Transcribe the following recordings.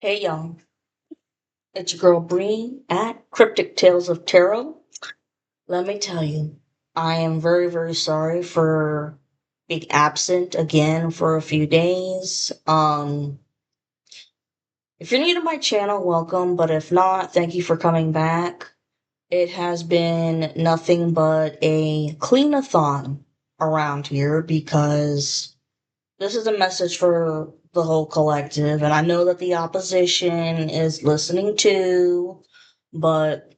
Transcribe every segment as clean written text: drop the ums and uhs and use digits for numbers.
Hey y'all, it's your girl Bree at Cryptic Tales of Tarot. Let me tell you, I am very, very sorry for being absent again for a few days. If you're new to my channel, welcome, but if not, thank you for coming back. It has been nothing but a clean-a-thon around here because this is a message for the whole collective, and I know that the opposition is listening too, but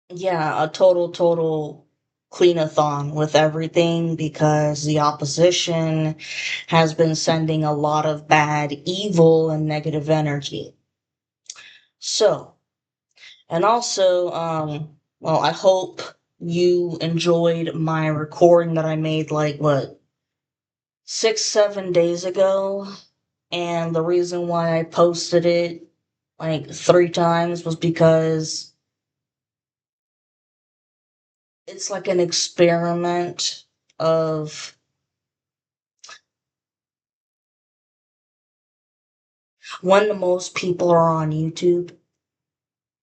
yeah, a total clean-a-thon with everything because the opposition has been sending a lot of bad, evil, and negative energy. So, and also, well, I hope you enjoyed my recording that I made like what 6, 7 days ago. And the reason why I posted it like 3 times was because it's like an experiment of when the most people are on YouTube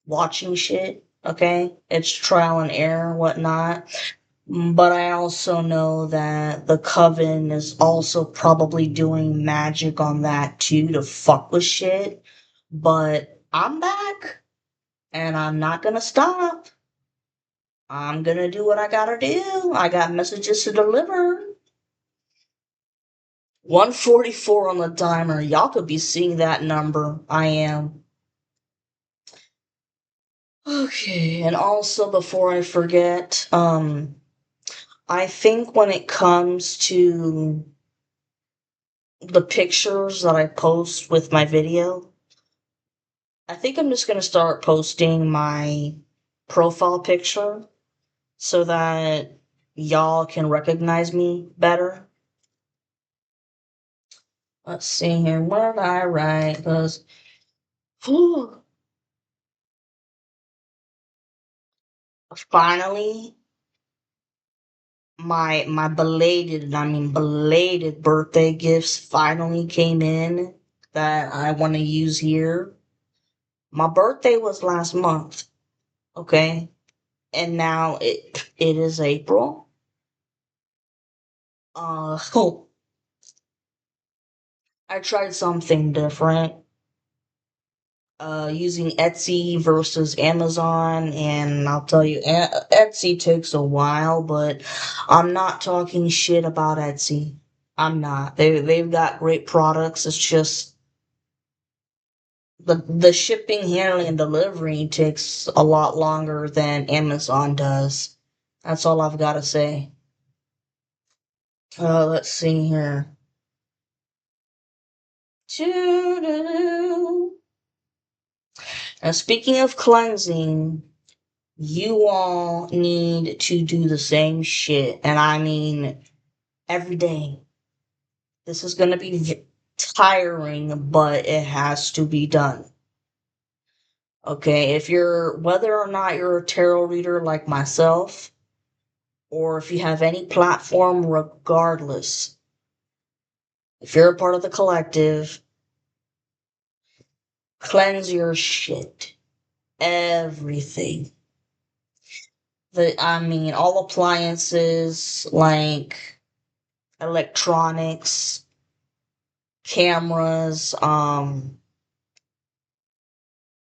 watching shit. Okay, it's trial and error, whatnot. But I also know that the coven is also probably doing magic on that too to fuck with shit. But I'm back and I'm not gonna stop. I'm gonna do what I gotta do. I got messages to deliver. 144 on the timer. Y'all could be seeing that number. I am. Okay, and also before I forget, I think when it comes to the pictures that I post with my video, I think I'm just gonna start posting my profile picture so that y'all can recognize me better. Let's see here. What did I write? Because finally, my belated birthday gifts finally came in that I want to use here. My birthday was last month, okay? And now it is April. I tried something different. Using Etsy versus Amazon, and I'll tell you, Etsy takes a while, but I'm not talking shit about Etsy. I'm not. They've got great products. It's just the shipping, handling, and delivery takes a lot longer than Amazon does. That's all I've got to say. Let's see here. Now, speaking of cleansing, you all need to do the same shit. And I mean, every day. This is going to be tiring, but it has to be done. Okay, whether or not you're a tarot reader like myself, or if you have any platform, regardless, if you're a part of the collective, cleanse your shit. Everything. All appliances like electronics, cameras,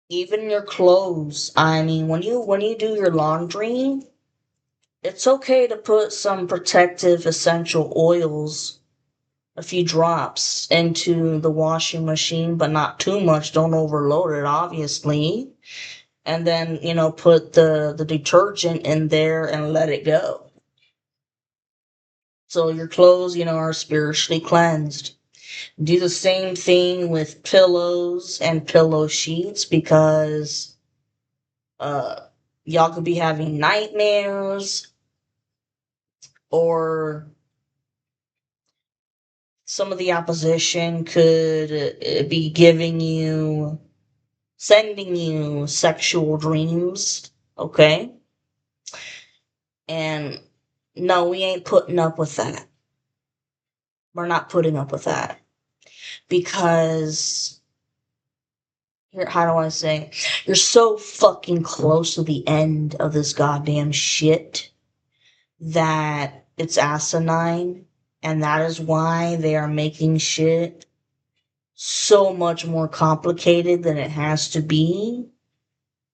even your clothes. When you do your laundry, it's okay to put some protective essential oils, a few drops into the washing machine, but not too much. Don't overload it, obviously. And then, put the detergent in there and let it go. So your clothes, are spiritually cleansed. Do the same thing with pillows and pillow sheets because uh y'all could be having nightmares, or some of the opposition could be sending you sexual dreams, okay? And no, we ain't putting up with that. We're not putting up with that because here, how do I say? You're so fucking close to the end of this goddamn shit that it's asinine, and that is why they are making shit so much more complicated than it has to be.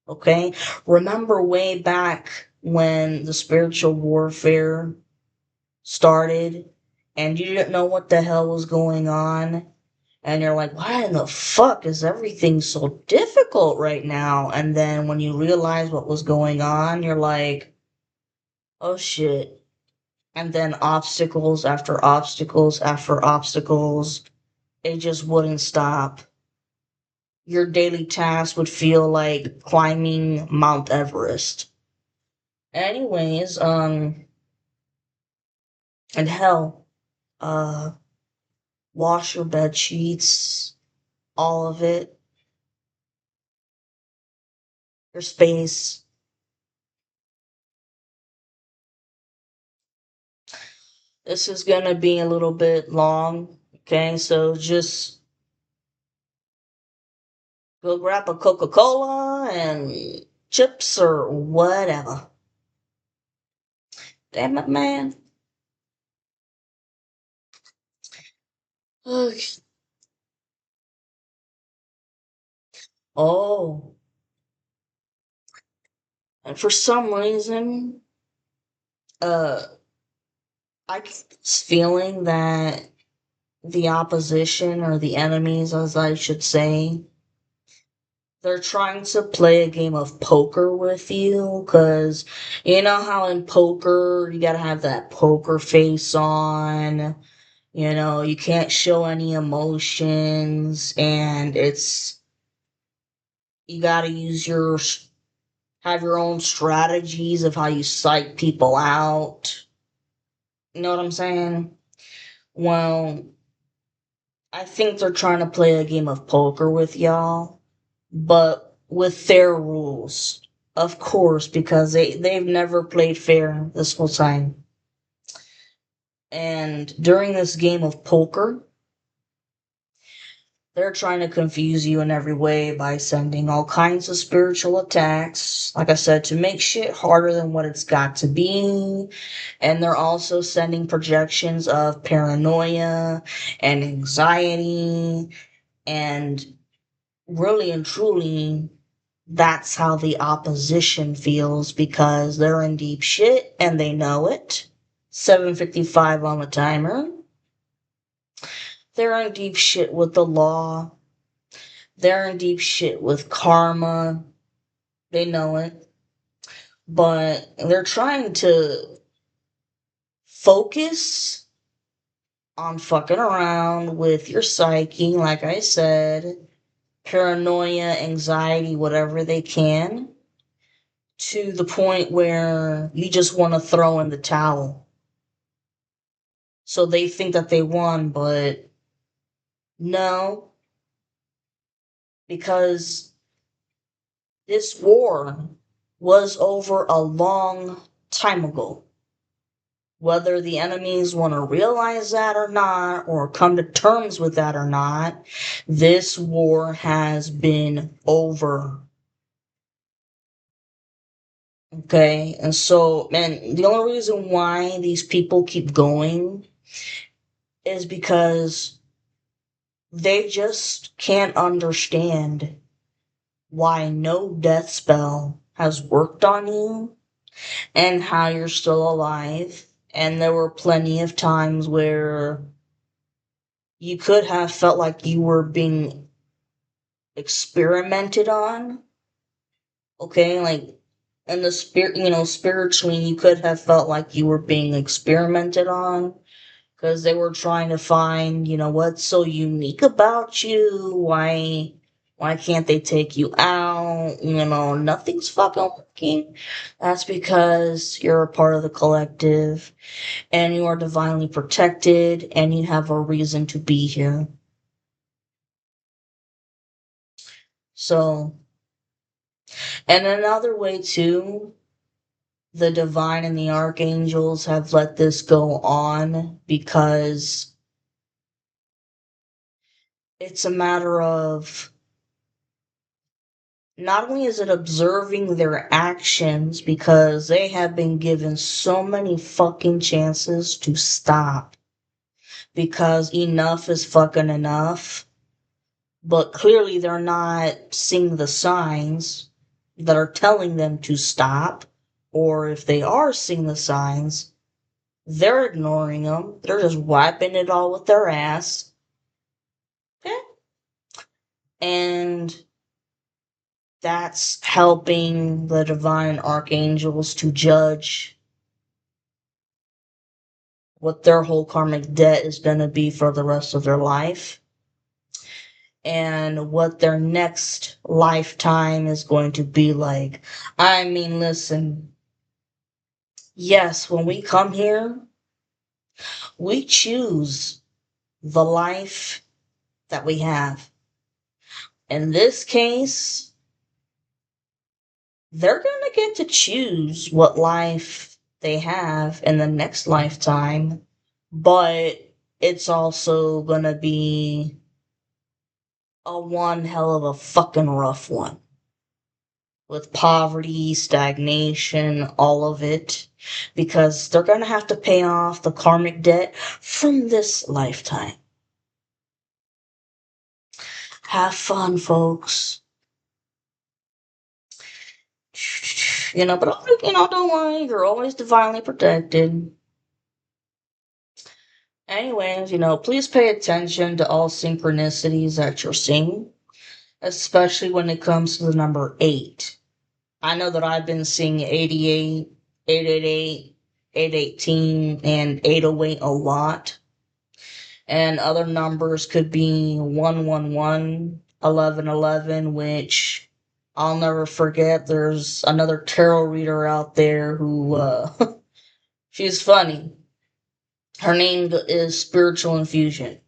Okay? Remember way back when the spiritual warfare started and you didn't know what the hell was going on? And you're like, why in the fuck is everything so difficult right now? And then when you realize what was going on, you're like, oh shit. And then obstacles after obstacles after obstacles, it just wouldn't stop. Your daily task would feel like climbing Mount Everest. Anyways, and hell, uh, wash your bed sheets, all of it, your space. This is gonna be a little bit long, okay? So just go grab a Coca-Cola and chips or whatever. Damn it, man. Ugh. Oh, and for some reason, uh, I get this feeling that the opposition or the enemies, as I should say, they're trying to play a game of poker with you because you know how in poker you gotta have that poker face on. You know, you can't show any emotions, and it's you gotta have your own strategies of how you psych people out. You know what I'm saying? Well, I think they're trying to play a game of poker with y'all, but with their rules. Of course, because they've never played fair this whole time. And during this game of poker, they're trying to confuse you in every way by sending all kinds of spiritual attacks, like I said, to make shit harder than what it's got to be. And they're also sending projections of paranoia and anxiety. And really and truly, that's how the opposition feels because they're in deep shit and they know it. 7:55 on the timer. They're in deep shit with the law. They're in deep shit with karma. They know it. But they're trying to focus on fucking around with your psyche, like I said, paranoia, anxiety, whatever they can, to the point where you just want to throw in the towel. So they think that they won, but no, because this war was over a long time ago. Whether the enemies want to realize that or not, or come to terms with that or not, this war has been over. Okay? And so, man, the only reason why these people keep going is because they just can't understand why no death spell has worked on you and how you're still alive. And there were plenty of times where you could have felt like you were being experimented on. Okay, like in the spirit, spiritually, you could have felt like you were being experimented on because they were trying to find, what's so unique about you. Why can't they take you out? Nothing's fucking working. That's because you're a part of the collective and you are divinely protected and you have a reason to be here. So, and another way too, the divine and the archangels have let this go on because it's a matter of Not only is it observing their actions because they have been given so many fucking chances to stop because enough is fucking enough, but clearly they're not seeing the signs that are telling them to stop, or if they are seeing the signs, they're ignoring them. They're just wiping it all with their ass. Okay? And that's helping the divine archangels to judge what their whole karmic debt is going to be for the rest of their life and what their next lifetime is going to be like. I mean, listen, yes, when we come here, we choose the life that we have. In this case, they're going to get to choose what life they have in the next lifetime, but it's also going to be a one hell of a fucking rough one. With poverty, stagnation, all of it, because they're going to have to pay off the karmic debt from this lifetime. Have fun, folks. But don't worry, you're always divinely protected. Anyways, please pay attention to all synchronicities that you're seeing, especially when it comes to the number 8. I know that I've been seeing 88, 888, 818, and 808 a lot. And other numbers could be 111, 1111, which I'll never forget. There's another tarot reader out there who, she's funny. Her name is Spiritual Infusion.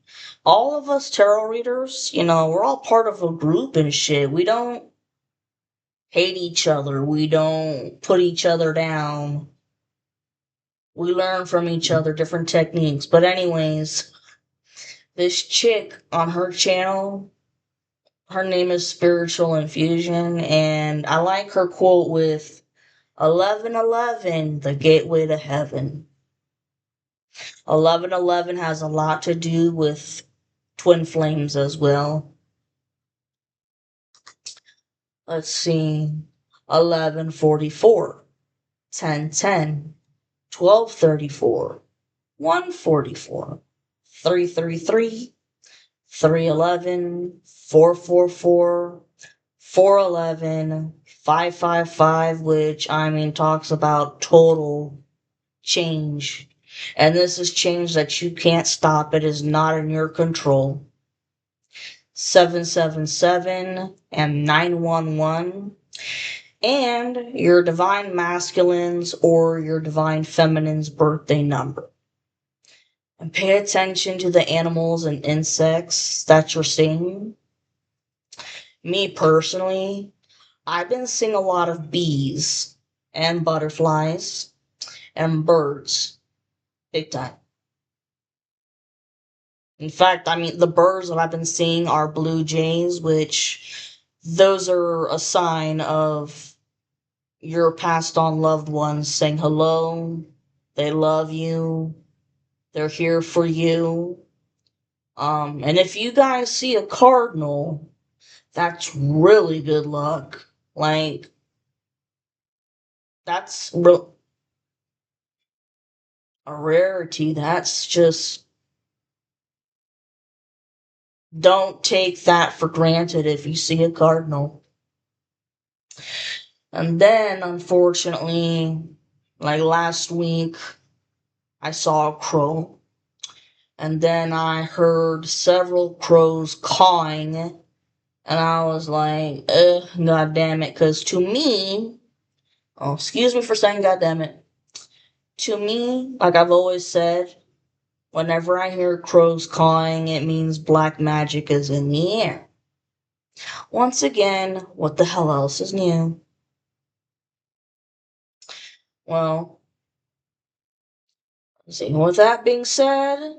All of us tarot readers, we're all part of a group and shit. We don't hate each other. We don't put each other down. We learn from each other different techniques. But anyways, this chick on her channel, her name is Spiritual Infusion, and I like her quote with 1111, the gateway to heaven. 1111 has a lot to do with twin flames as well. Let's see. 1144, 1010, 1234, 144, 333, 311, 444, 411, 555, which talks about total change. And this is change that you can't stop. It is not in your control. 777 and 911, and your divine masculine's or your divine feminine's birthday number. And pay attention to the animals and insects that you're seeing. Me personally, I've been seeing a lot of bees and butterflies and birds. Big time. In fact, the birds that I've been seeing are blue jays, which those are a sign of your passed on loved ones saying hello, they love you, they're here for you. And if you guys see a cardinal, that's really good luck. Like, that's a rarity. That's just, don't take that for granted if you see a cardinal. And then, unfortunately, like last week, I saw a crow. And then I heard several crows cawing. And I was like, god damn it. Because to me, excuse me for saying god damn it. To me, like I've always said, whenever I hear crows cawing, it means black magic is in the air. Once again, what the hell else is new? Well, see, with that being said,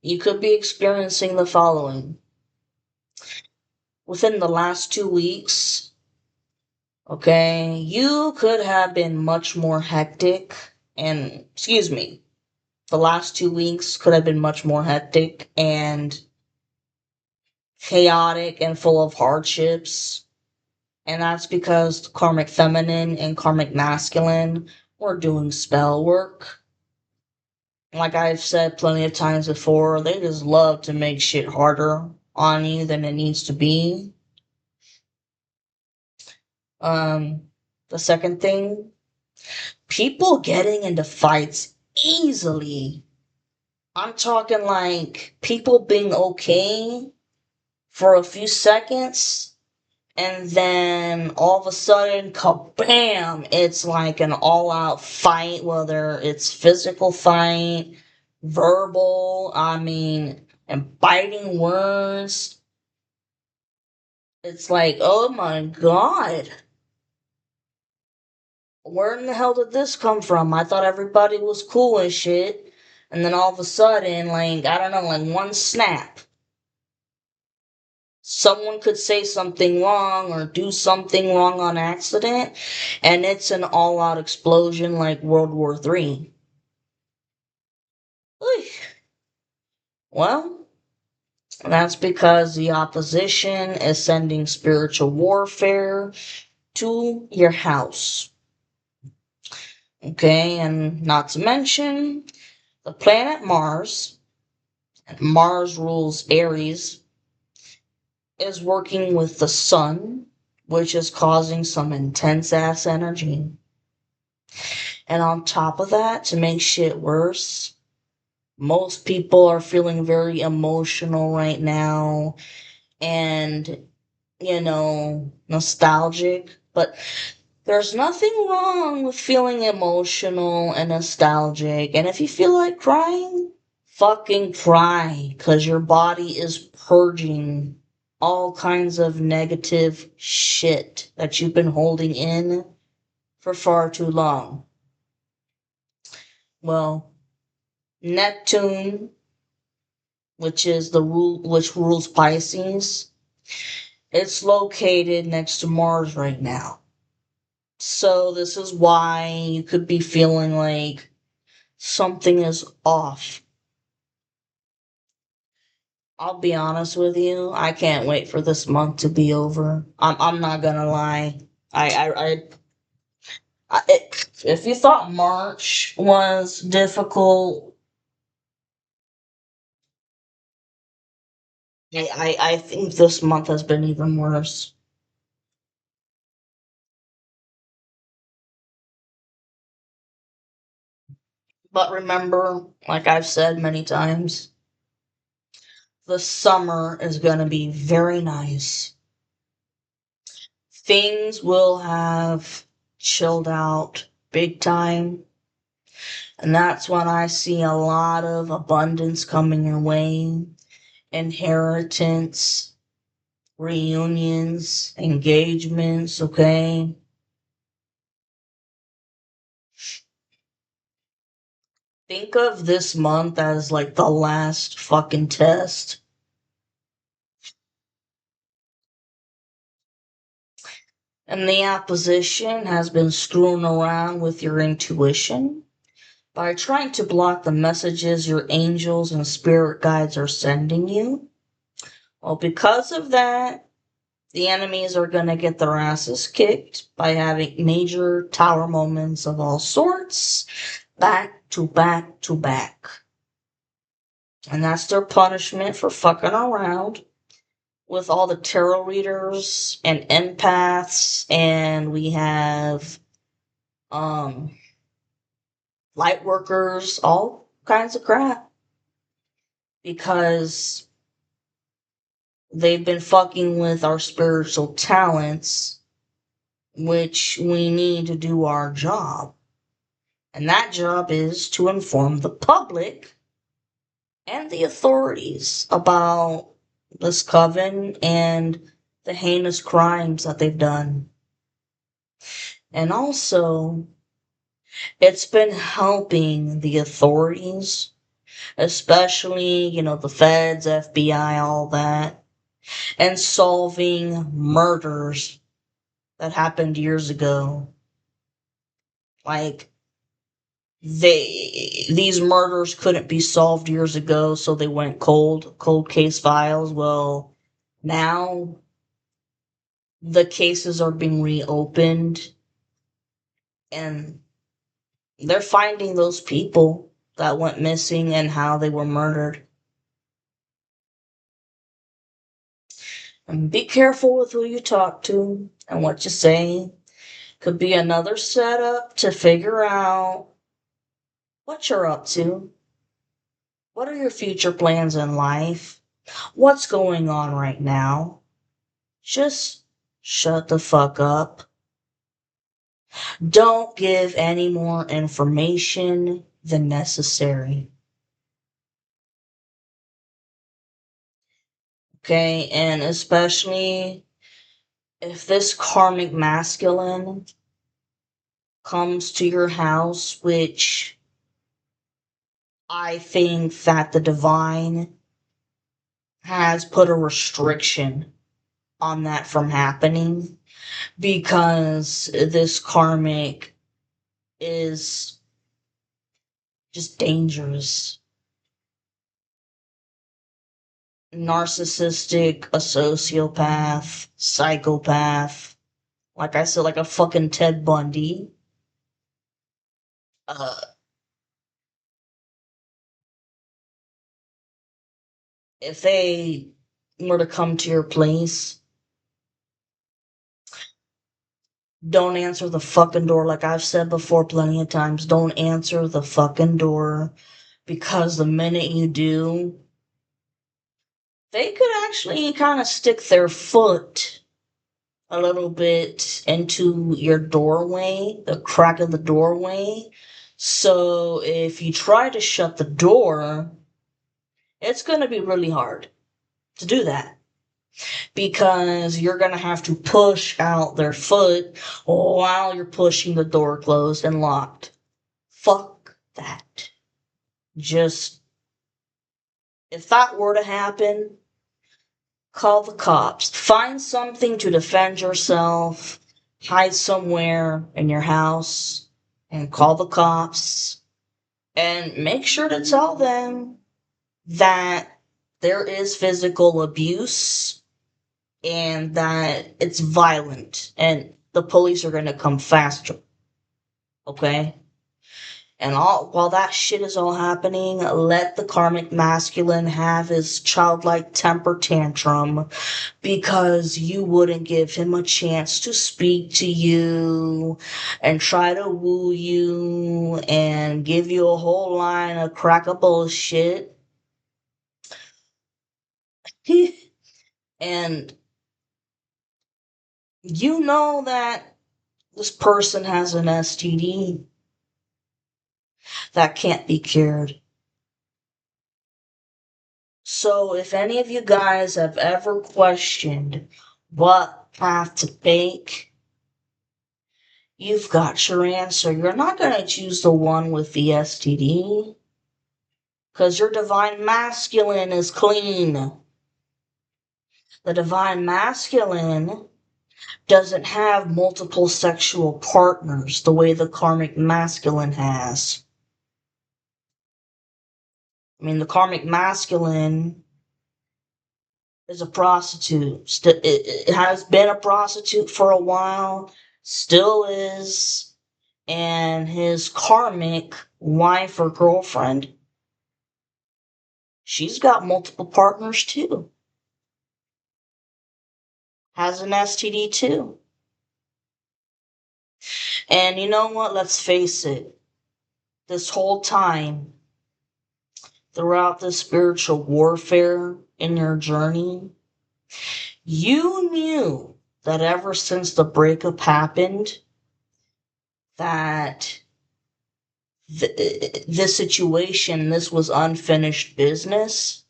you could be experiencing the following. Within the last 2 weeks, Okay, you could have been much more hectic, and excuse me, the last 2 weeks could have been much more hectic and chaotic and full of hardships. And that's because karmic feminine and karmic masculine were doing spell work. Like I've said plenty of times before, they just love to make shit harder on you than it needs to be. Um, the second thing, people getting into fights easily. I'm talking like people being okay for a few seconds, and then all of a sudden, kabam! It's like an all-out fight, whether it's physical fight, verbal, I mean, and biting words. It's like, oh my god, where in the hell did this come from? I thought everybody was cool and shit. And then all of a sudden, like, I don't know, like one snap, someone could say something wrong or do something wrong on accident, and it's an all out explosion like World War III. Well, that's because the opposition is sending spiritual warfare to your house. Okay, and not to mention the planet Mars, and Mars rules Aries, is working with the sun, which is causing some intense ass energy. And on top of that, to make shit worse, most people are feeling very emotional right now and, nostalgic. But there's nothing wrong with feeling emotional and nostalgic. And if you feel like crying, fucking cry, because your body is purging all kinds of negative shit that you've been holding in for far too long. Well, Neptune, which rules Pisces, it's located next to Mars right now. So this is why you could be feeling like something is off. I'll be honest with you, I can't wait for this month to be over. I'm not gonna lie. If you thought March was difficult, I think this month has been even worse. But remember, like I've said many times, the summer is gonna be very nice. Things will have chilled out big time. And that's when I see a lot of abundance coming your way, inheritance, reunions, engagements, okay? Think of this month as like the last fucking test. And the opposition has been screwing around with your intuition by trying to block the messages your angels and spirit guides are sending you. Well, because of that, the enemies are going to get their asses kicked by having major tower moments of all sorts, back to back to back. And that's their punishment for fucking around with all the tarot readers and empaths, and we have um light workers, all kinds of crap. Because they've been fucking with our spiritual talents, which we need to do our job. And that job is to inform the public and the authorities about this coven and the heinous crimes that they've done. And also, it's been helping the authorities, especially, the feds, FBI, all that, and solving murders that happened years ago. Like, these murders couldn't be solved years ago, so they went cold case files. Well, now the cases are being reopened, and they're finding those people that went missing and how they were murdered. And be careful with who you talk to and what you say. Could be another setup to figure out what you're up to. What are your future plans in life? What's going on right now? Just shut the fuck up. Don't give any more information than necessary. Okay, and especially if this karmic masculine comes to your house, which I think that the divine has put a restriction on that from happening, because this karmic is just dangerous. Narcissistic, a sociopath, psychopath, like I said, like a fucking Ted Bundy. Uh, if they were to come to your place, don't answer the fucking door. Like I've said before plenty of times, don't answer the fucking door, because the minute you do, they could actually kind of stick their foot a little bit into your doorway, the crack of the doorway. So if you try to shut the door, it's going to be really hard to do that, because you're going to have to push out their foot while you're pushing the door closed and locked. Fuck that. Just, if that were to happen, call the cops. Find something to defend yourself. Hide somewhere in your house and call the cops. And make sure to tell them that there is physical abuse and that it's violent and the police are going to come faster. Okay? And all while that shit is all happening, let the karmic masculine have his childlike temper tantrum, because you wouldn't give him a chance to speak to you and try to woo you and give you a whole line of crack of bullshit. And you know that this person has an STD that can't be cured. So if any of you guys have ever questioned what path to take, you've got your answer. You're not going to choose the one with the STD, because your divine masculine is clean. The divine masculine doesn't have multiple sexual partners the way the karmic masculine has. I mean, the karmic masculine is a prostitute. It has been a prostitute for a while, still is, and his karmic wife or girlfriend, she's got multiple partners too. Has an STD too. And you know what? Let's face it. This whole time, throughout this spiritual warfare in your journey, you knew that ever since the breakup happened, that this situation, this was unfinished business,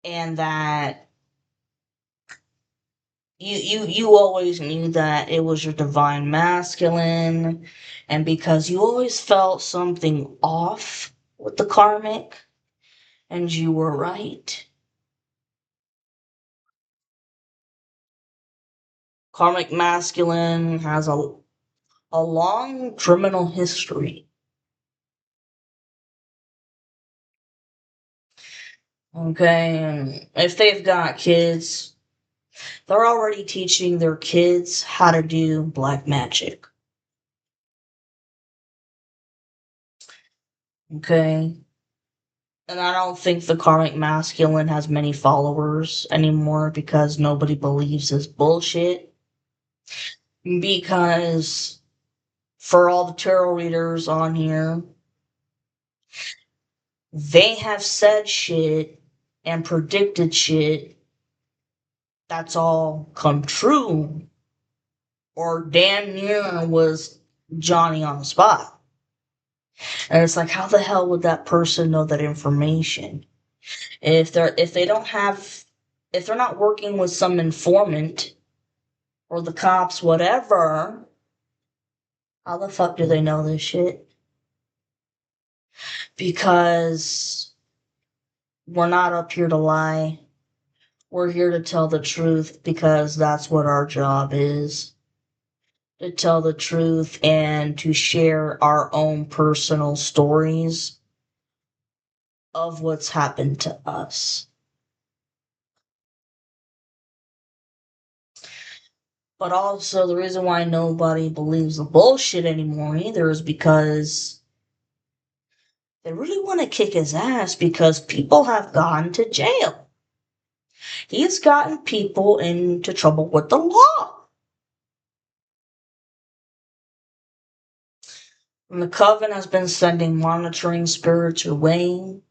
and that you always knew that it was your divine masculine, and because you always felt something off with the karmic, and you were right. Karmic masculine has a long criminal history. Okay, and if they've got kids, they're already teaching their kids how to do black magic. Okay, and I don't think the karmic masculine has many followers anymore because nobody believes this bullshit. Because for all the tarot readers on here, they have said shit and predicted shit that's all come true or damn near was Johnny on the spot. And it's like, how the hell would that person know that information? If they don't have if they're not working with some informant or the cops, whatever, how the fuck do they know this shit? Because we're not up here to lie. We're here to tell the truth because that's what our job is. To tell the truth and to share our own personal stories of what's happened to us. But also, the reason why nobody believes the bullshit anymore either is because they really want to kick his ass because people have gone to jail. He's gotten people into trouble with the law. And the coven has been sending monitoring spirits your way.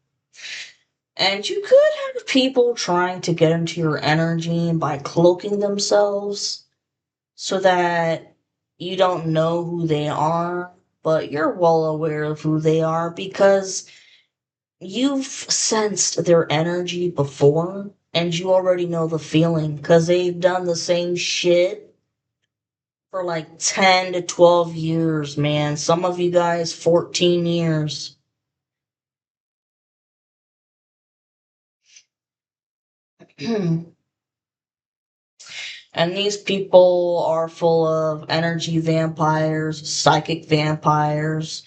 And you could have people trying to get into your energy by cloaking themselves so that you don't know who they are, but you're well aware of who they are because you've sensed their energy before and you already know the feeling because they've done the same shit for like 10 to 12 years, man. Some of you guys, 14 years. And these people are full of energy vampires, psychic vampires,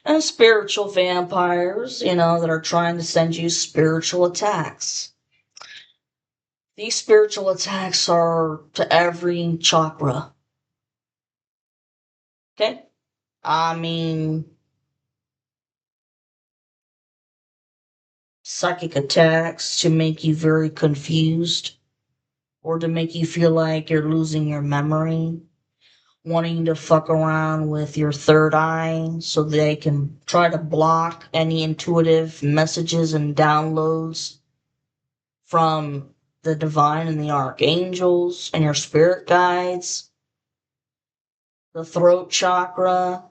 and spiritual vampires, that are trying to send you spiritual attacks. These spiritual attacks are to every chakra. Okay? I mean, psychic attacks to make you very confused or to make you feel like you're losing your memory, wanting to fuck around with your third eye so they can try to block any intuitive messages and downloads from the divine and the archangels and your spirit guides, the throat chakra,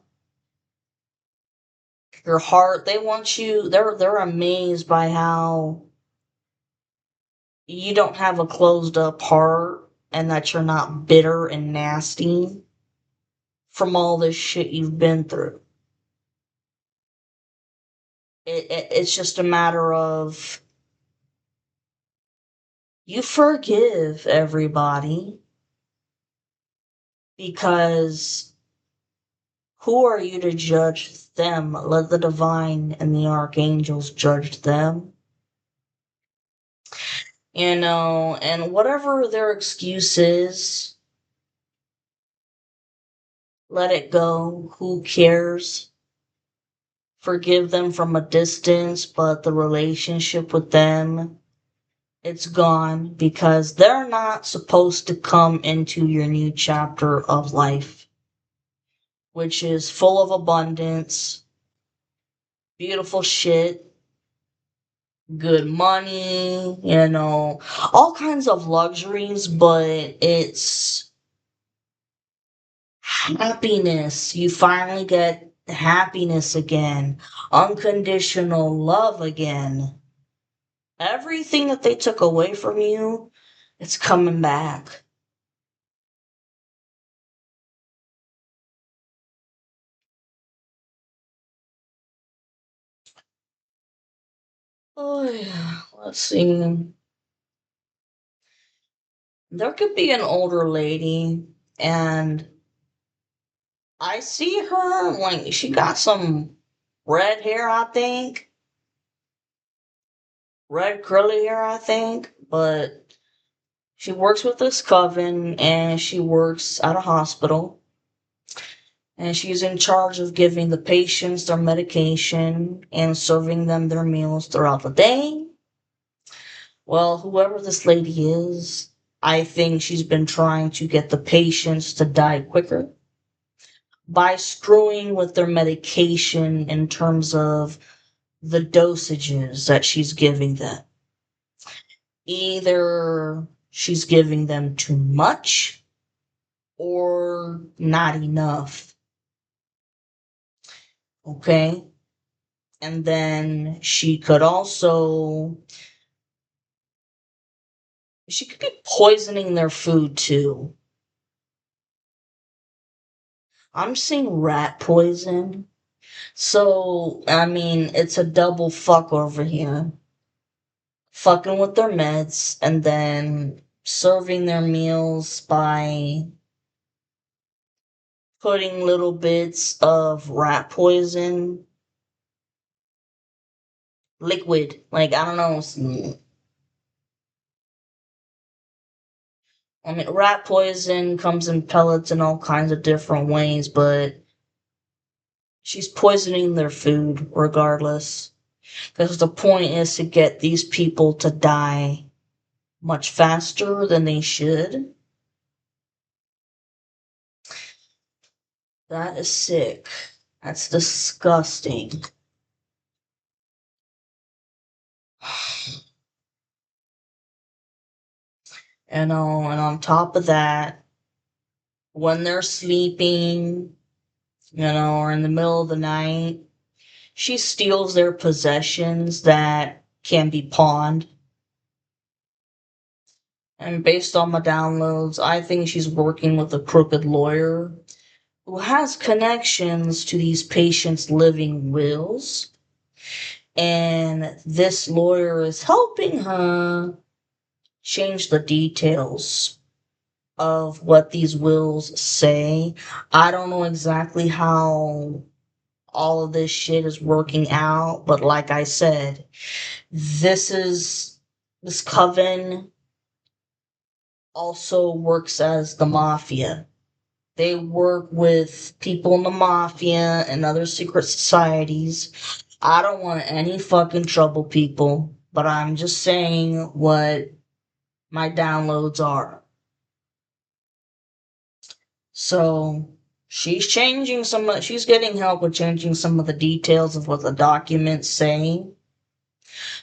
your heart. They want you, they're amazed by how you don't have a closed up heart and that you're not bitter and nasty from all this shit you've been through. It's just a matter of you forgive everybody because who are you to judge them? Let the divine and the archangels judge them. And whatever their excuse is, let it go. Who cares? Forgive them from a distance, but the relationship with them, it's gone because they're not supposed to come into your new chapter of life, which is full of abundance, beautiful shit, good money, all kinds of luxuries, but it's happiness. You finally get happiness again, unconditional love again. Everything that they took away from you, it's coming back. Oh, yeah. Let's see. There could be an older lady And I see her, like, she got some red hair, I think. Red curly hair, I think. But she works with this coven and she works at a hospital. And she's in charge of giving the patients their medication and serving them their meals throughout the day. Well, whoever this lady is, I think she's been trying to get the patients to die quicker by screwing with their medication in terms of the dosages that she's giving them. Either she's giving them too much or not enough. Okay? And then she could be poisoning their food too. I'm seeing rat poison. So, I mean, it's a double fuck over here. Fucking with their meds and then serving their meals by putting little bits of rat poison liquid. Like, I don't know. I mean, rat poison comes in pellets in all kinds of different ways, but she's poisoning their food regardless. Because the point is to get these people to die much faster than they should. That is sick. That's disgusting. And on top of that, when they're sleeping, or in the middle of the night, she steals their possessions that can be pawned. And based on my downloads, I think she's working with a crooked lawyer who has connections to these patients' living wills. And this lawyer is helping her change the details of what these wills say. I don't know exactly how all of this shit is working out, but like I said, this coven also works as the mafia. They work with people in the mafia and other secret societies. I don't want any fucking trouble, people, but I'm just saying what my downloads are. So she's getting help with changing some of the details of what the documents say,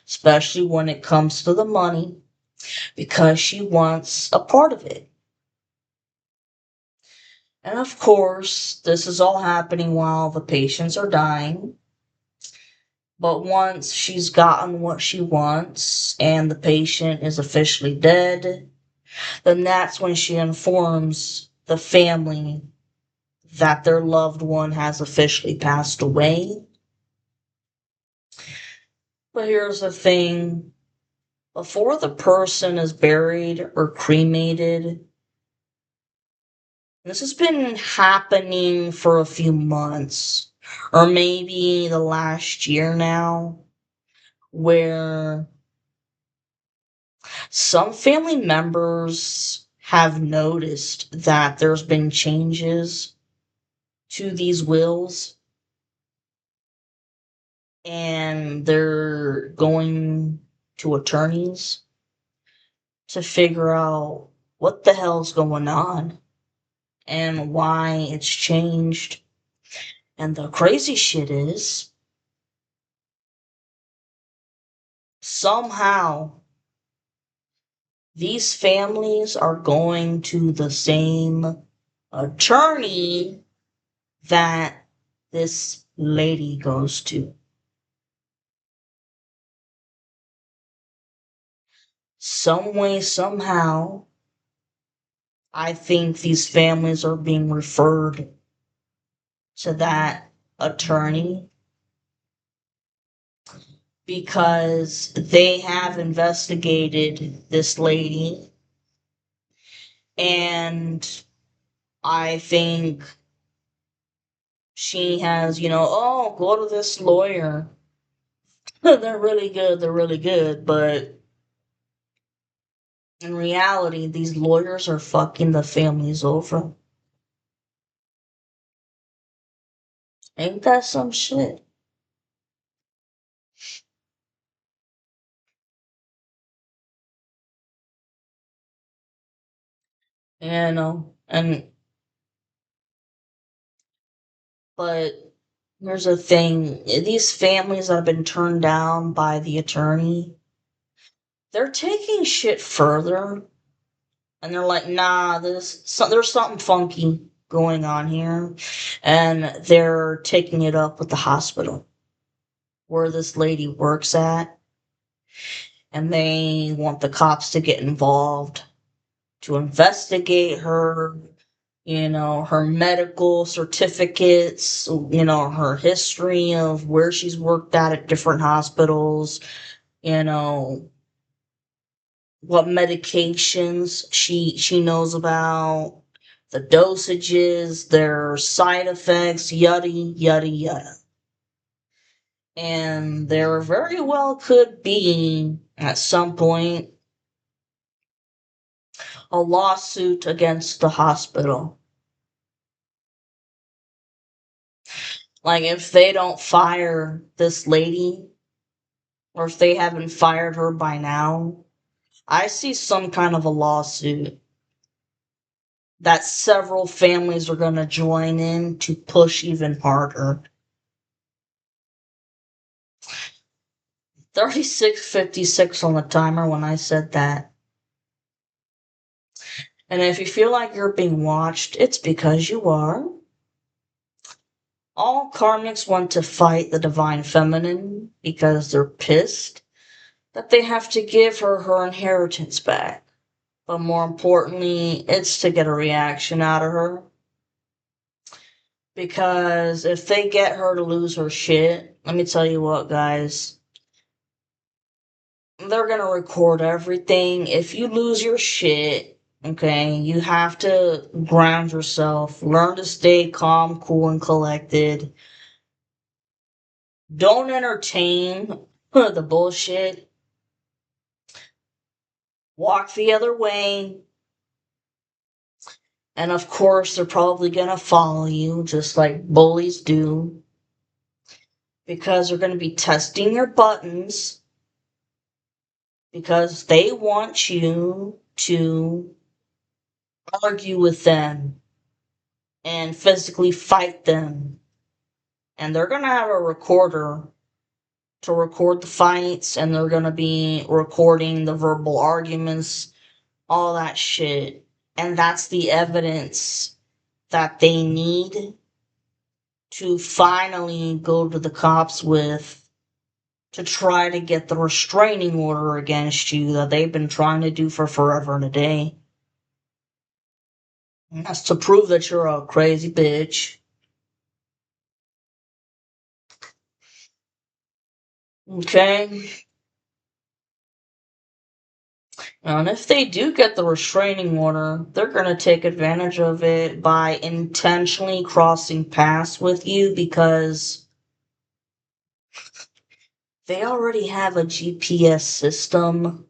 especially when it comes to the money, because she wants a part of it. And of course, this is all happening while the patients are dying. But once she's gotten what she wants and the patient is officially dead, then that's when she informs the family that their loved one has officially passed away. But here's the thing, before the person is buried or cremated, this has been happening for a few months, or maybe the last year now, where some family members have noticed that there's been changes to these wills, and they're going to attorneys to figure out what the hell's going on and why it's changed. And the crazy shit is, somehow these families are going to the same attorney that this lady goes to. Some way, somehow, I think these families are being referred to that attorney because they have investigated this lady, and I think she has, oh, go to this lawyer. They're really good, but in reality, these lawyers are fucking the families over. Ain't that some shit? And but here's the thing, these families that have been turned down by the attorney, they're taking shit further, and they're like, nah, there's something funky going on here, and they're taking it up with the hospital where this lady works at, and they want the cops to get involved to investigate her, her medical certificates, her history of where she's worked at different hospitals, you know, what medications she knows about, the dosages, their side effects, yada yada yada. And there very well could be at some point a lawsuit against the hospital. Like if they don't fire this lady, or if they haven't fired her by now, I see some kind of a lawsuit that several families are going to join in to push even harder. 36:56 on the timer when I said that. And if you feel like you're being watched, it's because you are. All karmics want to fight the divine feminine because they're pissed that they have to give her her inheritance back. But more importantly, it's to get a reaction out of her. Because if they get her to lose her shit, let me tell you what, guys, they're gonna record everything. If you lose your shit, okay, you have to ground yourself, learn to stay calm, cool, and collected. Don't entertain the bullshit. Walk the other way. And of course, they're probably gonna follow you, just like bullies do, because they're gonna be testing your buttons, because they want you to argue with them and physically fight them. And they're going to have a recorder to record the fights, and they're going to be recording the verbal arguments, all that shit. And that's the evidence that they need to finally go to the cops with, to try to get the restraining order against you that they've been trying to do for forever and a day. And that's to prove that you're a crazy bitch. Okay? And if they do get the restraining order, they're going to take advantage of it by intentionally crossing paths with you because they already have a GPS system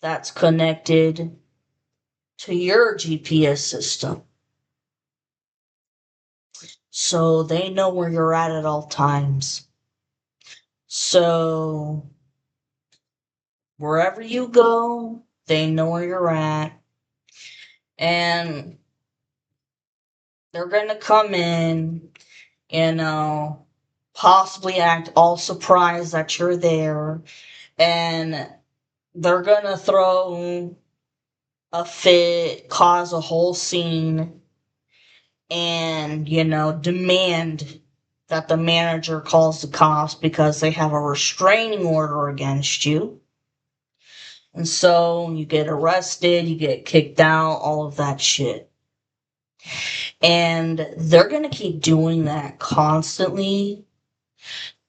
that's connected to your GPS system. So they know where you're at all times. So wherever you go, they know where you're at. And they're going to come in, possibly act all surprised that you're there, and they're going to throw a fit, cause a whole scene, and, demand that the manager calls the cops because they have a restraining order against you. And so you get arrested, you get kicked out, all of that shit. And they're going to keep doing that constantly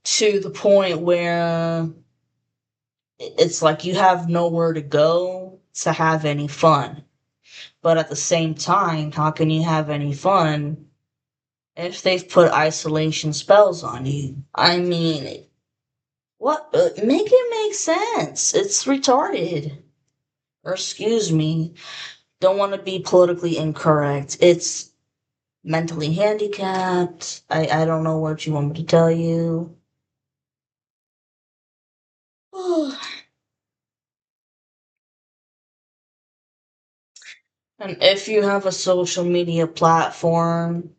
to the point where it's like you have nowhere to go to have any fun. But at the same time, how can you have any fun if they've put isolation spells on you? I mean, what? Make it make sense. It's retarded. Or excuse me, don't want to be politically incorrect. It's mentally handicapped. I don't know what you want me to tell you. And if you have a social media platform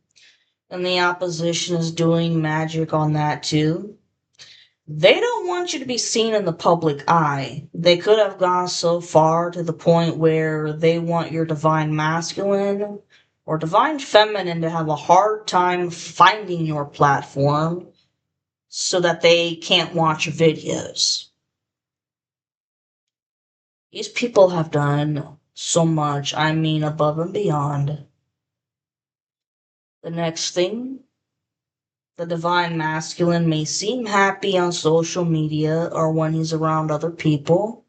and the opposition is doing magic on that too, they don't want you to be seen in the public eye. They could have gone so far to the point where they want your divine masculine or divine feminine to have a hard time finding your platform so that they can't watch your videos. These people have done so much, I mean, above and beyond. The next thing, the divine masculine may seem happy on social media or when he's around other people,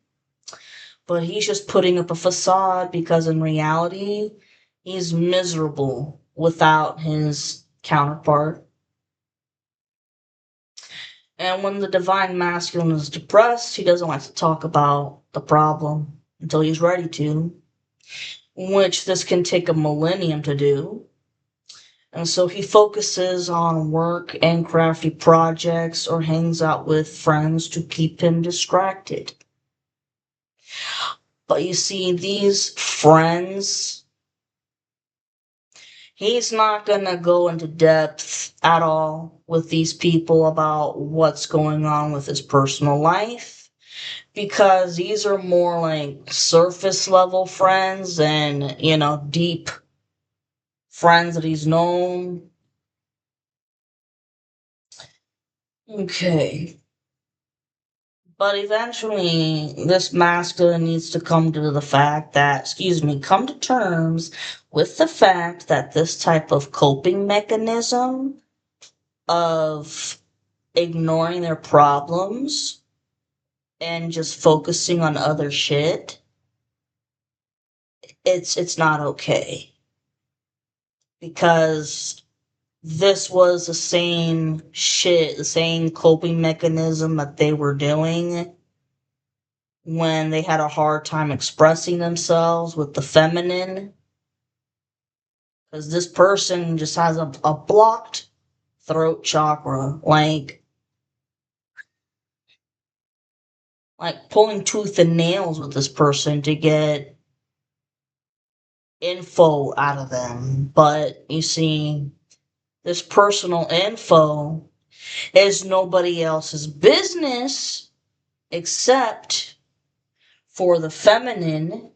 but he's just putting up a facade because in reality, he's miserable without his counterpart. And when the divine masculine is depressed, he doesn't like to talk about the problem until he's ready to, which this can take a millennium to do. And so he focuses on work and crafty projects or hangs out with friends to keep him distracted. But you see, these friends, he's not gonna go into depth at all with these people about what's going on with his personal life because these are more like surface level friends and, deep friends that he's known. Okay. But eventually, this masculine needs to come to the fact that, come to terms with the fact that this type of coping mechanism of ignoring their problems and just focusing on other shit, it's not okay. Because this was the same shit, the same coping mechanism that they were doing when they had a hard time expressing themselves with the feminine. Because this person just has a blocked throat chakra. Like pulling tooth and nails with this person to get info out of them. But you see, this personal info is nobody else's business except for the feminine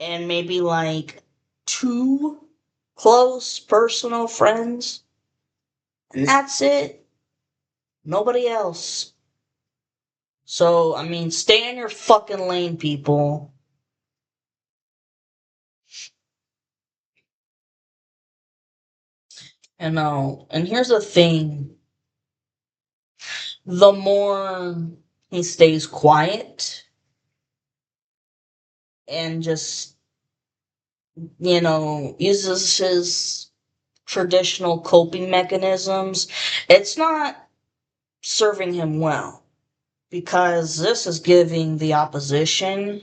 and maybe like two close personal friends. And that's it. Nobody else. So, I mean, stay in your fucking lane, people. And here's the thing. The more he stays quiet and just, uses his traditional coping mechanisms, it's not serving him well. Because this is giving the opposition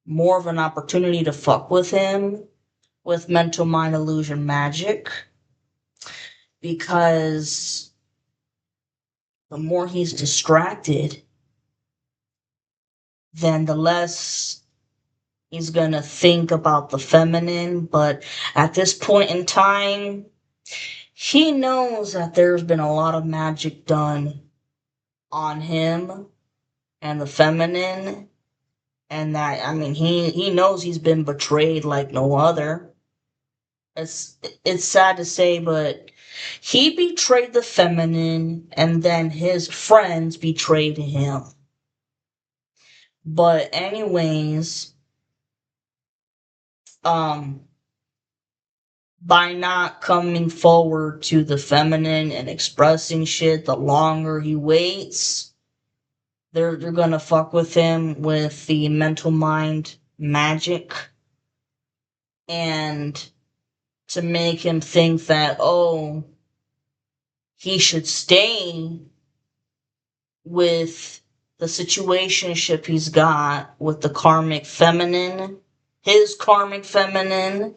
more of an opportunity to fuck with him with mental mind illusion magic. Because the more he's distracted, then the less he's gonna think about the feminine. But at this point in time, he knows that there's been a lot of magic done on him and the feminine. And that, I mean, he knows he's been betrayed like no other. It's sad to say, but he betrayed the feminine and then his friends betrayed him. But anyways, um by not coming forward to the feminine and expressing shit, the longer he waits, they're gonna fuck with him with the mental mind magic and to make him think that, oh, he should stay with the situationship he's got with the karmic feminine, his karmic feminine,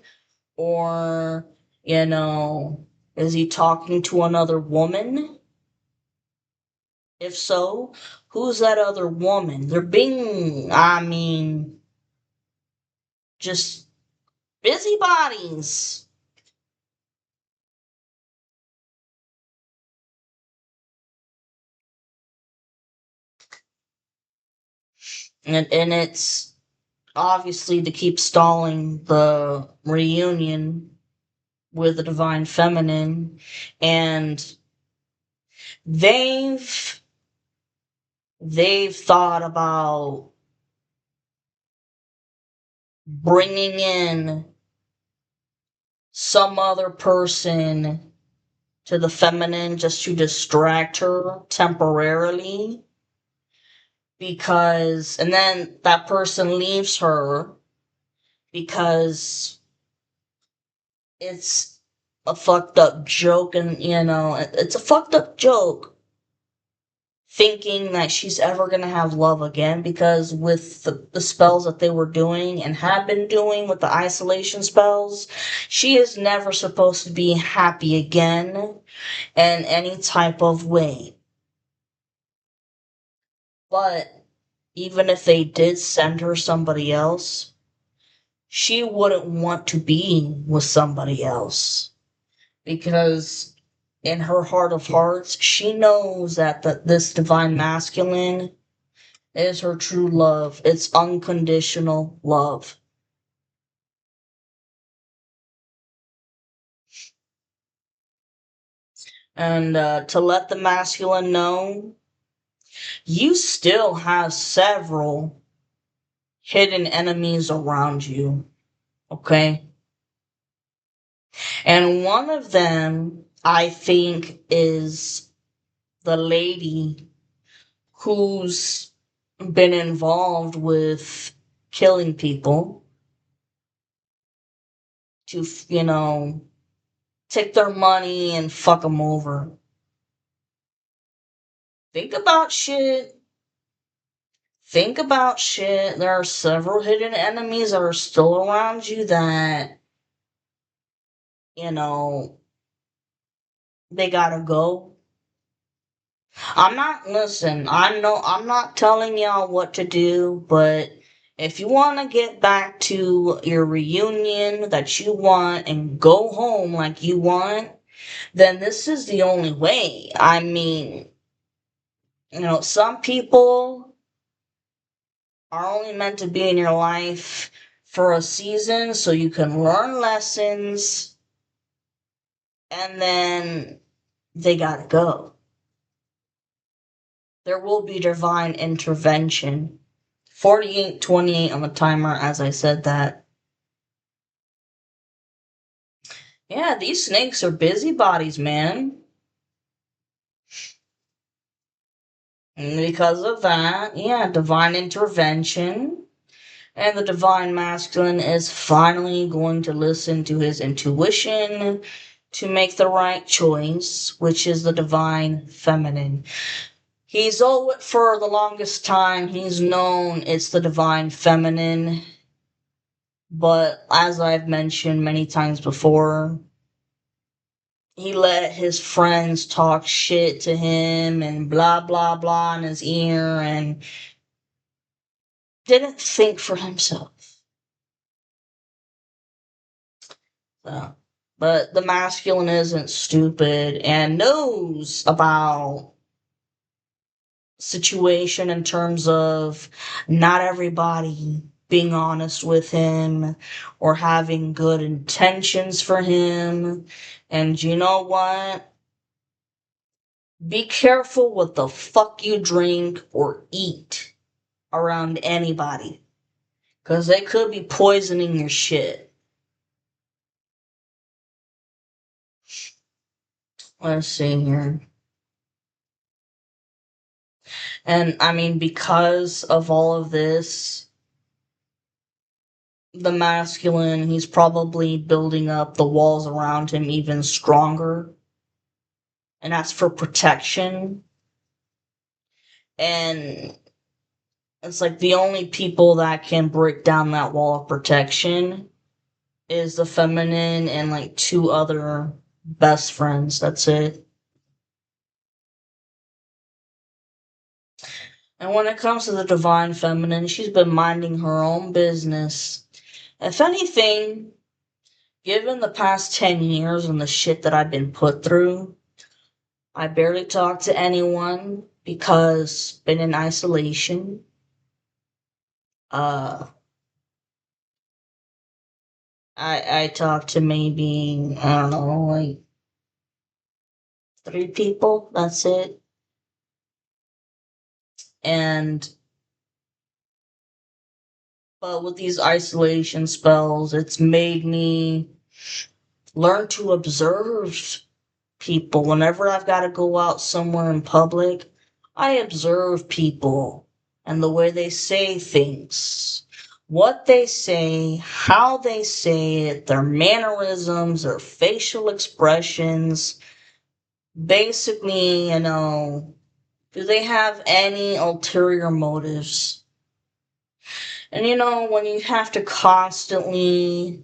or, you know, is he talking to another woman? If so, who's that other woman? They're being, I mean, just busybodies. And it's obviously to keep stalling the reunion with the divine feminine, and they've they've thought about bringing in some other person to the feminine just to distract her temporarily, because and then that person leaves her because it's a fucked up joke, and it's a fucked up joke thinking that she's ever gonna have love again, because with the spells that they were doing and have been doing with the isolation spells, she is never supposed to be happy again in any type of way. But even if they did send her somebody else, she wouldn't want to be with somebody else, because in her heart of hearts, she knows that this divine masculine is her true love. It's unconditional love. And to let the masculine know, you still have several hidden enemies around you, okay? And one of them, I think, is the lady who's been involved with killing people to, take their money and fuck them over. Think about shit. Think about shit. There are several hidden enemies that are still around you that, you know, they gotta go. I'm not telling y'all what to do, but if you want to get back to your reunion that you want and go home like you want, then this is the only way. I mean, some people are only meant to be in your life for a season so you can learn lessons, and then they gotta go. There will be divine intervention. 48:28 on the timer as I said that. Yeah, these snakes are busybodies, man. And because of that, yeah, divine intervention. And the divine masculine is finally going to listen to his intuition to make the right choice, which is the divine feminine. For the longest time, he's known it's the divine feminine. But as I've mentioned many times before, he let his friends talk shit to him and blah blah blah in his ear and didn't think for himself. So, but the masculine isn't stupid and knows about situation in terms of not everybody being honest with him or having good intentions for him. And you know what? Be careful what the fuck you drink or eat around anybody, because they could be poisoning your shit. Let's see here. And I mean, because of all of this, the masculine, he's probably building up the walls around him even stronger. And that's for protection. And it's like the only people that can break down that wall of protection is the feminine and like two other best friends. That's it. And when it comes to the divine feminine, she's been minding her own business. If anything, given the past 10 years and the shit that I've been put through, I barely talk to anyone because been in isolation. Uh I talk to maybe, I don't know, like 3 people, that's it. And but with these isolation spells, it's made me learn to observe people. Whenever I've got to go out somewhere in public, I observe people and the way they say things, what they say, how they say it, their mannerisms, their facial expressions. Basically, do they have any ulterior motives? And when you have to constantly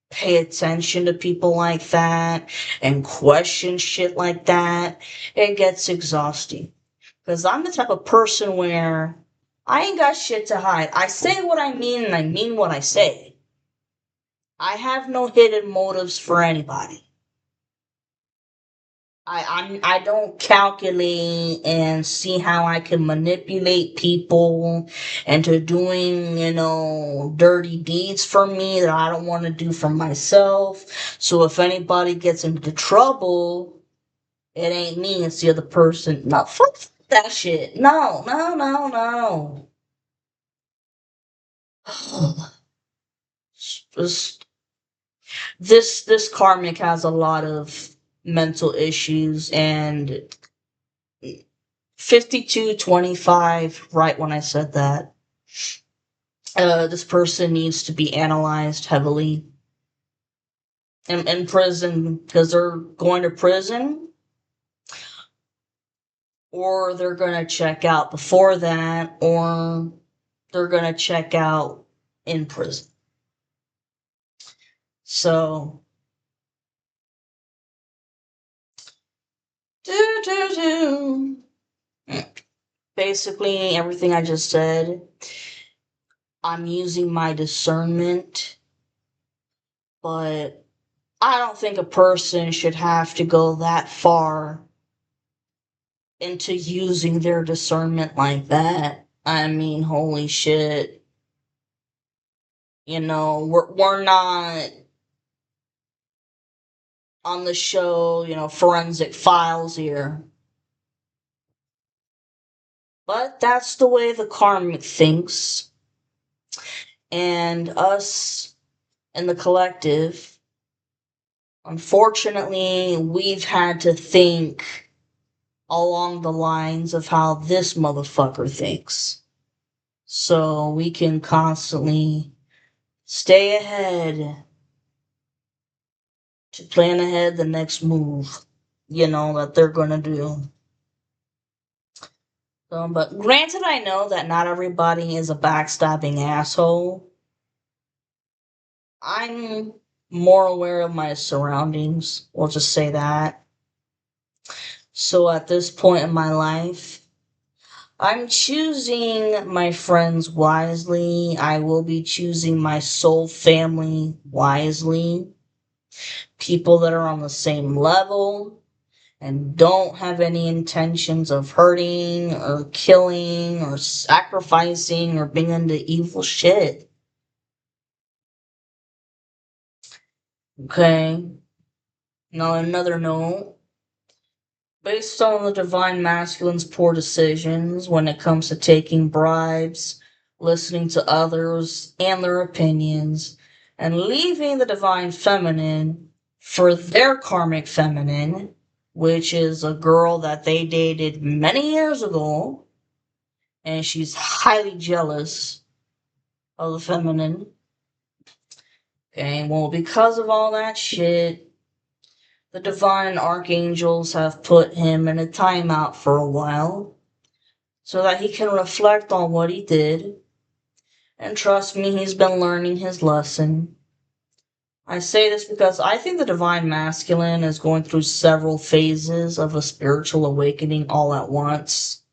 pay attention to people like that and question shit like that, it gets exhausting. Because I'm the type of person where I ain't got shit to hide. I say what I mean and I mean what I say. I have no hidden motives for anybody. I don't calculate and see how I can manipulate people into doing, dirty deeds for me that I don't want to do for myself. So if anybody gets into trouble, it ain't me, it's the other person. No, fuck that shit. No, no, no, no. This this karmic has a lot of mental issues, and 5225, right when I said that. This person needs to be analyzed heavily in prison because they're going to prison or they're going to check out before that or they're going to check out in prison. So, basically, everything I just said, I'm using my discernment, but I don't think a person should have to go that far into using their discernment like that. I mean, holy shit. We're not on the show, forensic files here. But that's the way the karmic thinks. And us in the collective, unfortunately, we've had to think along the lines of how this motherfucker thinks. So we can constantly stay ahead to plan ahead the next move, that they're gonna do. But granted, I know that not everybody is a backstabbing asshole. I'm more aware of my surroundings, we'll just say that. So at this point in my life, I'm choosing my friends wisely. I will be choosing my soul family wisely. People that are on the same level and don't have any intentions of hurting or killing or sacrificing or being into evil shit. Okay? Now, another note. Based on the divine masculine's poor decisions when it comes to taking bribes, listening to others and their opinions, and leaving the divine feminine for their karmic feminine, which is a girl that they dated many years ago, and she's highly jealous of the feminine. Okay, well, because of all that shit, the divine archangels have put him in a timeout for a while so that he can reflect on what he did. And trust me, he's been learning his lesson. I say this because I think the divine masculine is going through several phases of a spiritual awakening all at once.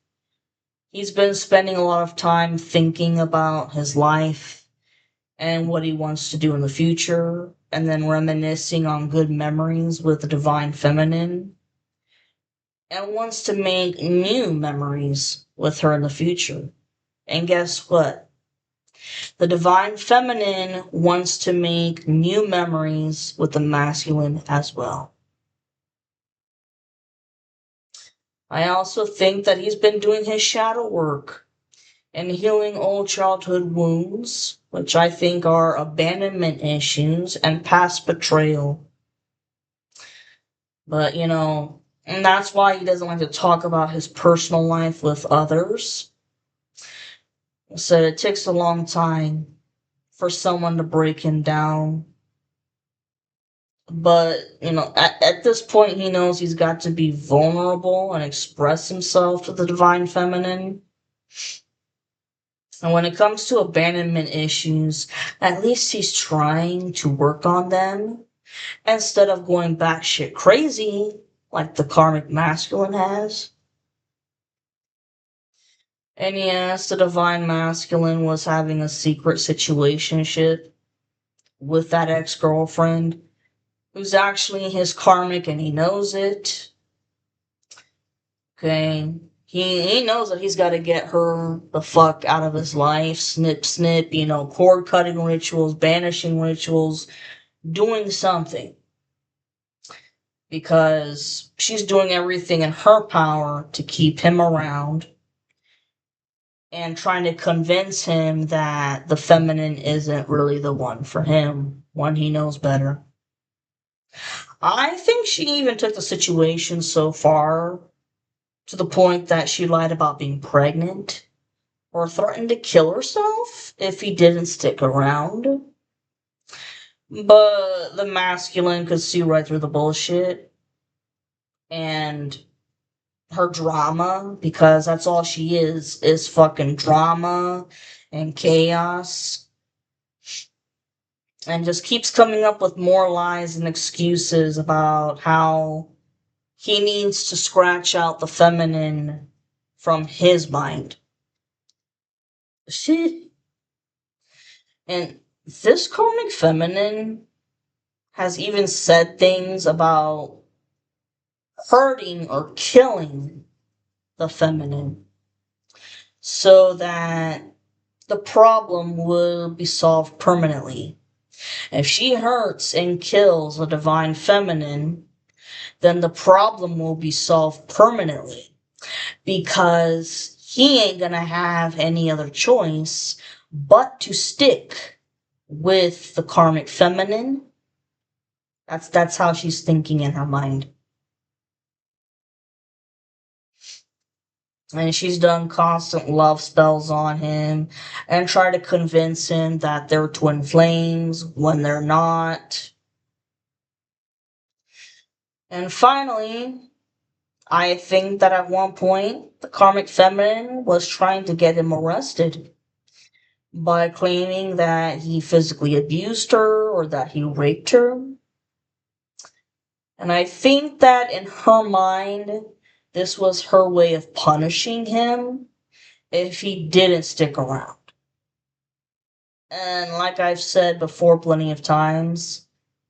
He's been spending a lot of time thinking about his life and what he wants to do in the future, and then reminiscing on good memories with the divine feminine, and wants to make new memories with her in the future. And guess what? The divine feminine wants to make new memories with the masculine as well. I also think that he's been doing his shadow work and healing old childhood wounds, which I think are abandonment issues and past betrayal. But, and that's why he doesn't like to talk about his personal life with others. So it takes a long time for someone to break him down. But, at this point, he knows he's got to be vulnerable and express himself to the divine feminine. And when it comes to abandonment issues, at least he's trying to work on them instead of going batshit crazy like the karmic masculine has. And yes, the divine masculine was having a secret situationship with that ex-girlfriend who's actually his karmic and he knows it. Okay. He knows that he's got to get her the fuck out of his life. Snip, snip, cord cutting rituals, banishing rituals, doing something. Because she's doing everything in her power to keep him around and trying to convince him that the feminine isn't really the one for him, one he knows better. I think she even took the situation so far to the point that she lied about being pregnant or threatened to kill herself if he didn't stick around. But the masculine could see right through the bullshit and her drama, because that's all she is fucking drama and chaos. And just keeps coming up with more lies and excuses about how he needs to scratch out the feminine from his mind. And this karmic feminine has even said things about hurting or killing the feminine so that the problem will be solved permanently. If she hurts and kills the divine feminine, then the problem will be solved permanently because he ain't gonna have any other choice but to stick with the karmic feminine. That's how she's thinking in her mind. And she's done constant love spells on him and try to convince him that they're twin flames when they're not. And finally, I think that at one point, the karmic feminine was trying to get him arrested by claiming that he physically abused her or that he raped her. And I think that in her mind, this was her way of punishing him if he didn't stick around. And like I've said before plenty of times,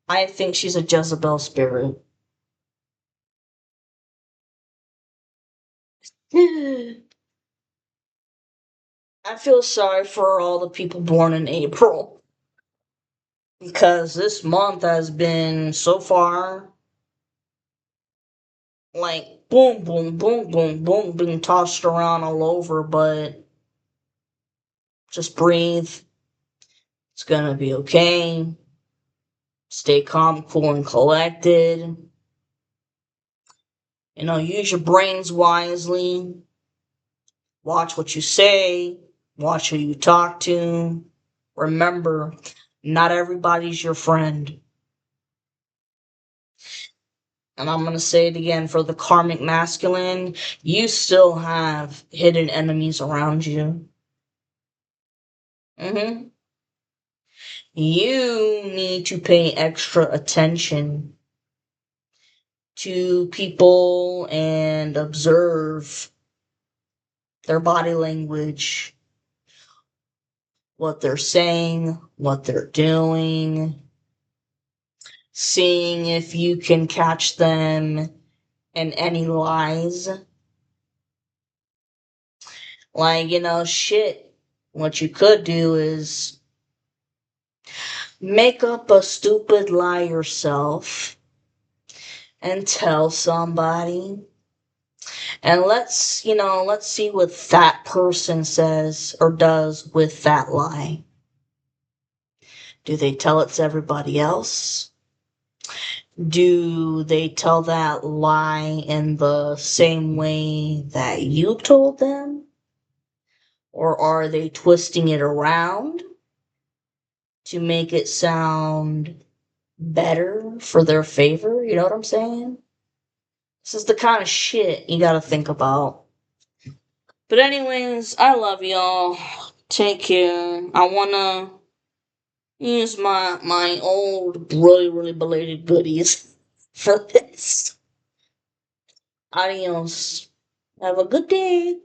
I think she's a Jezebel spirit. I feel sorry for all the people born in April. Because this month has been so far like boom, boom, boom, boom, boom, being tossed around all over, but just breathe. It's gonna be okay. Stay calm, cool, and collected. Use your brains wisely. Watch what you say. Watch who you talk to. Remember, Not everybody's your friend. And I'm gonna say it again, for the karmic masculine, you still have hidden enemies around you. Hmm. You need to pay extra attention to people and observe their body language, what they're saying, what they're doing, seeing if you can catch them in any lies. Like, shit. What you could do is make up a stupid lie yourself and tell somebody. And let's see what that person says or does with that lie. Do they tell it to everybody else? Do they tell that lie in the same way that you told them? Or are they twisting it around to make it sound better for their favor? You know what I'm saying? This is the kind of shit you gotta think about. But anyways, I love y'all. Take care. I wanna use my old really belated goodies for this. Adios. Have a good day.